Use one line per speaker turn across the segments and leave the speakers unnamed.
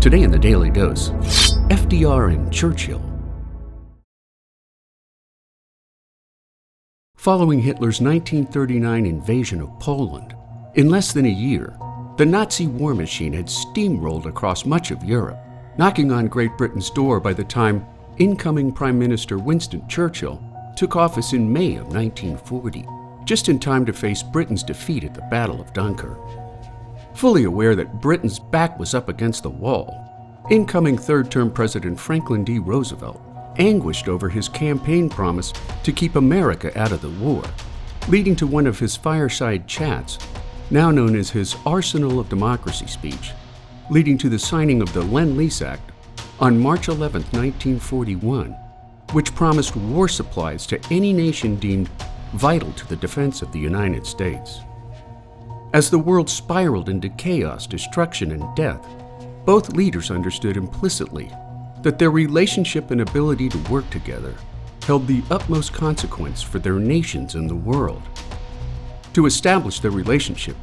Today in the Daily Dose, FDR and Churchill. Following Hitler's 1939 invasion of Poland, in less than a year, the Nazi war machine had steamrolled across much of Europe, knocking on Great Britain's door by the time incoming Prime Minister Winston Churchill took office in May of 1940, just in time to face Britain's defeat at the Battle of Dunkirk. Fully aware that Britain's back was up against the wall, incoming third-term President Franklin D. Roosevelt anguished over his campaign promise to keep America out of the war, leading to one of his fireside chats, now known as his Arsenal of Democracy speech, leading to the signing of the Lend-Lease Act on March 11, 1941, which promised war supplies to any nation deemed vital to the defense of the United States. As the world spiraled into chaos, destruction, and death, both leaders understood implicitly that their relationship and ability to work together held the utmost consequence for their nations and the world. To establish their relationship,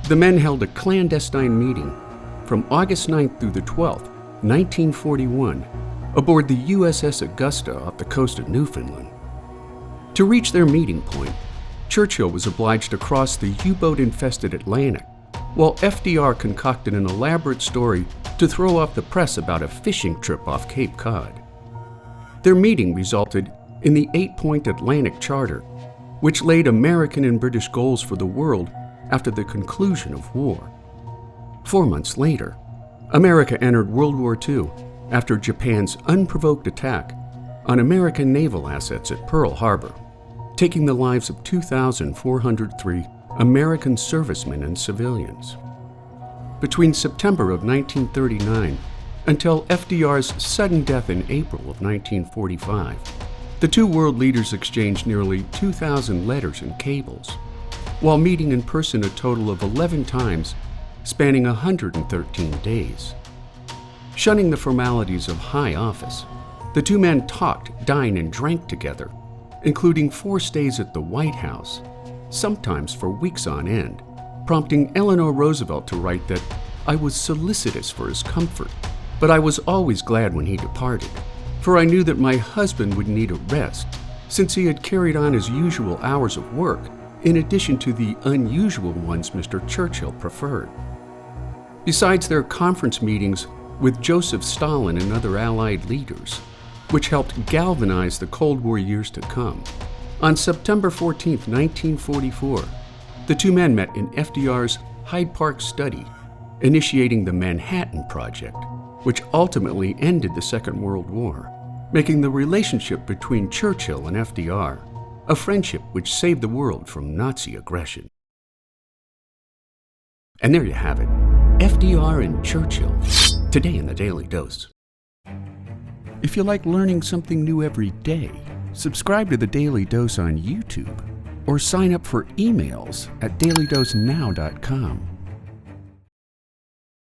the men held a clandestine meeting from August 9th through the 12th, 1941, aboard the USS Augusta off the coast of Newfoundland. To reach their meeting point, Churchill was obliged to cross the U-boat-infested Atlantic, while FDR concocted an elaborate story to throw off the press about a fishing trip off Cape Cod. Their meeting resulted in the 8-point Atlantic Charter, which laid American and British goals for the world after the conclusion of war. 4 months later, America entered World War II after Japan's unprovoked attack on American naval assets at Pearl Harbor, taking the lives of 2,403 American servicemen and civilians. Between September of 1939 until FDR's sudden death in April of 1945, the two world leaders exchanged nearly 2,000 letters and cables, while meeting in person a total of 11 times, spanning 113 days. Shunning the formalities of high office, the two men talked, dined, and drank together, including 4 stays at the White House, sometimes for weeks on end, prompting Eleanor Roosevelt to write that I was solicitous for his comfort, but I was always glad when he departed, for I knew that my husband would need a rest, since he had carried on his usual hours of work in addition to the unusual ones Mr. Churchill preferred. Besides their conference meetings with Joseph Stalin and other Allied leaders, which helped galvanize the Cold War years to come, on September 14, 1944, the two men met in FDR's Hyde Park study, initiating the Manhattan Project, which ultimately ended the Second World War, making the relationship between Churchill and FDR a friendship which saved the world from Nazi aggression. And there you have it, FDR and Churchill, today in the Daily Dose. If you like learning something new every day, subscribe to the Daily Dose on YouTube or sign up for emails at dailydosenow.com.